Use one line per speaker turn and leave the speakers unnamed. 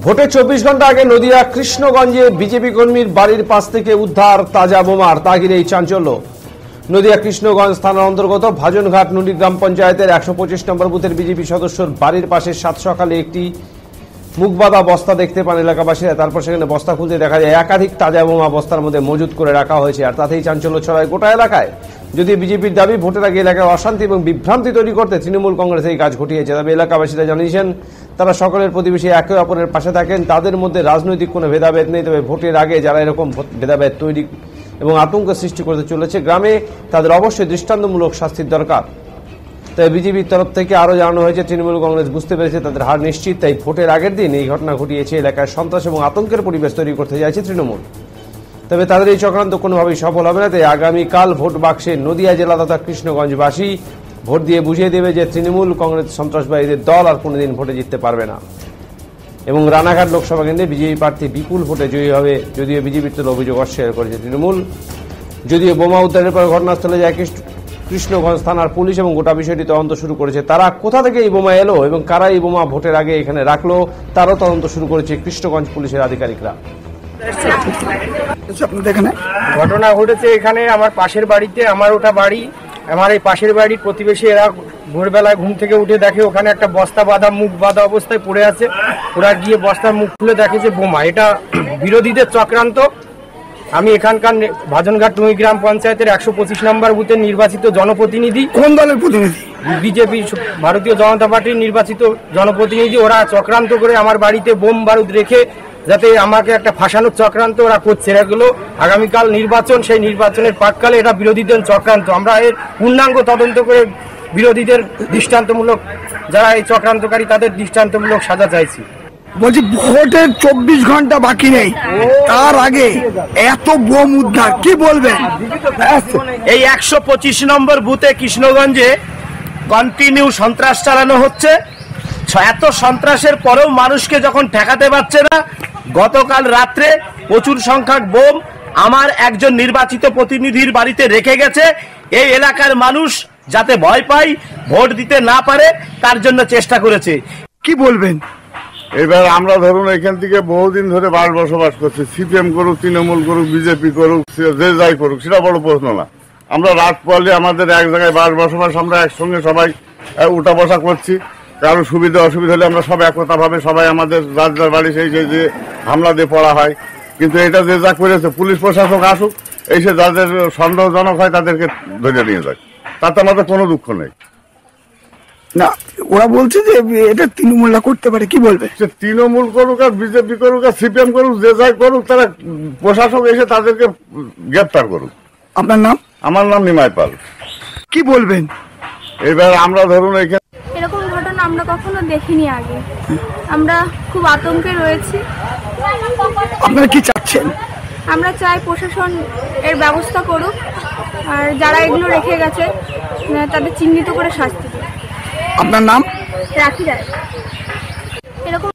ভোটের 24 ঘন্টা আগে নদিয়া কৃষ্ণগঞ্জে বিজেপি কর্মীর বাড়ির পাশ থেকে উদ্ধার তাজা বোমার তাগিরে এই চাঞ্চল্য। নদিয়া কৃষ্ণগঞ্জ থানার অন্তর্গত ভাজনঘাট নুন্ডি গ্রাম পঞ্চায়েতের 125 নম্বর বুথের বিজেপি সদস্যর বাড়ির পাশে সাত সকালে একটি মুখবাধা বস্তা দেখতে পান এলাকাবাসীরা। তারপর সেখানে বস্তা খুলতে দেখা যায় একাধিক তাজা বোমা বস্তার মধ্যে মজুত করে রাখা হয়েছে, আর তাতেই চাঞ্চল্য ছড়ায় গোটা এলাকায়। যদি বিজেপির দাবি ভোটের আগে এলাকায় অশান্তি এবং বিভ্রান্তি তৈরি করতে তৃণমূল কংগ্রেস এই কাজ ঘটিয়েছে, তবে এলাকাবাসীরা জানিয়েছেন তারা সকলের প্রতিবেশী একে অপরের পাশে থাকেন, তাদের মধ্যে রাজনৈতিক কোনো ভেদাভেদ নেই। তবে ভোটের আগে যারা এরকম ভেদাভেদ তৈরি এবং আতঙ্ক সৃষ্টি করতে চলেছে গ্রামে, তাদের অবশ্যই দৃষ্টান্তমূলক শাস্তির দরকার। তাই বিজেপির তরফ থেকে আরও জানানো হয়েছে তৃণমূল কংগ্রেস বুঝতে পেরেছে তাদের হার নিশ্চিত, তাই ভোটের আগের দিন এই ঘটনা ঘটিয়েছে। এলাকায় সন্ত্রাস এবং আতঙ্কের পরিবেশ তৈরি করতে চাইছে তৃণমূল, তবে তাদের এই চক্রান্ত কোনোভাবেই সফল হবে না। তাই আগামীকাল ভোট বাক্সে নদিয়া জেলা তথা কৃষ্ণগঞ্জবাসী ভোট দিয়ে বুঝিয়ে দেবে যে তৃণমূল কংগ্রেস সন্ত্রাসবাদীদের দল আর কোনোদিন ভোটে জিততে পারবে না। এবং রানাঘাট লোকসভা কেন্দ্রে বিজেপি প্রার্থী বিপুল ভোটে জয়ী হবে, যদিও বিজেপির তোলা অভিযোগ অস্বীকার করেছে তৃণমূল। যদিও বোমা উদ্ধারের পর ঘটনাস্থলে যায় কৃষ্ণগঞ্জ থানার পুলিশ এবং গোটা বিষয়টি তদন্ত শুরু করেছে। তারা কোথা থেকে এই বোমা এলো এবং কারা এই বোমা ভোটের আগে এখানে রাখলো তারও তদন্ত শুরু করেছে কৃষ্ণগঞ্জ পুলিশের আধিকারিকরা।
ঘটনা ঘটেছে এখানে আমার পাশের বাড়িতে, আমার ওটা বাড়ি, আমার এই পাশের বাড়ির প্রতিবেশী এরা ভোরবেলায় ঘুম থেকে উঠে দেখে ওখানে একটা বস্তা বাঁধা, মুখ বাঁধা অবস্থায় পড়ে আছে। ওরা গিয়ে বস্তার মুখ খুলে দেখে যে বোমা। এটা বিরোধীদের চক্রান্ত। আমি এখানকার ভাজনঘাট নুই গ্রাম পঞ্চায়েতের 125 নম্বর বুথের নির্বাচিত জনপ্রতিনিধি।
কোন দলের প্রতিনিধি?
বিজেপি, ভারতীয় জনতা পার্টির নির্বাচিত জনপ্রতিনিধি। ওরা চক্রান্ত করে আমার বাড়িতে বোম বারুদ রেখে যাতে আমাকে একটা ফাঁসানোর চক্রান্ত ওরা করছে। এগুলো আগামীকাল নির্বাচন, সেই নির্বাচনের প্রাক্কালে এটা বিরোধীদের চক্রান্ত। আমরা এর পূর্ণাঙ্গ তদন্ত করে বিরোধীদের দৃষ্টান্তমূলক, যারা এই চক্রান্তকারী তাদের দৃষ্টান্তমূলক সাজা চাইছি।
বলছি ভোটের 24 ঘন্টা বাকি নেই, তার আগে এত বোম উদ্ধার, কি বলবেন?
এই 125 নম্বর বুথে কৃষ্ণগঞ্জে কন্টিনিউ সন্ত্রাস চালানো হচ্ছে। এত সন্ত্রাসের পরেও মানুষকে যখন ঠেকাতে পারছে না, গতকাল রাত্রে প্রচুর সংখ্যক বোম আমার একজন নির্বাচিত প্রতিনিধির বাড়িতে রেখে গেছে। এই এলাকার মানুষ যাতে ভয় পায়, ভোট দিতে না পারে, তার জন্য চেষ্টা করেছে।
কি বলবেন?
এবার আমরা ধরুন এখান থেকে বহুদিন ধরে বাস বসবাস করছি। সিপিএম করুক, তৃণমূল করুক, বিজেপি করুক, যে যাই করুক, সেটা বড় প্রশ্ন না। আমরা রাত পড়লে আমাদের এক জায়গায় বাস বসবাস, আমরা একসঙ্গে সবাই উঠা বসা করছি। কারো সুবিধা অসুবিধা হলে আমরা সব একতা ভাবে সবাই আমাদের যার যার বাড়ি সেই যে হামলা দিয়ে পড়া হয়। কিন্তু এটা যে যা করেছে, পুলিশ প্রশাসক আসুক, এসে যাদের সন্দেহজনক হয় তাদেরকে ধরে নিয়ে যায়, তাতে আমাদের কোনো দুঃখ নেই।
না, ওরা বলছে যে এটা তৃণমূলরা করতে পারে, কি বলবে?
সে তৃণমূল করুক আর বিজেপি করুক আর সিপিএম করুক, যে যাই করুক, তারা প্রশাসক এসে তাদেরকে গ্রেপ্তার করুক।
আপনার নাম?
আমার নাম নিমাই পাল।
কি বলবেন?
এবার আমরা ধরুন এখানে
এরকম ঘটনা আমরা কখনো দেখিনি আগে, আমরা খুব আতঙ্কে রয়েছি।
আপনারা কি চাচ্ছেন?
আমরা চাই প্রশাসন এর ব্যবস্থা করুক, আর যারা এগুলো রেখে গেছে তাদের চিহ্নিত করে শাস্তি দেয়।
আপনার নাম?
রাখি রায়। এরকম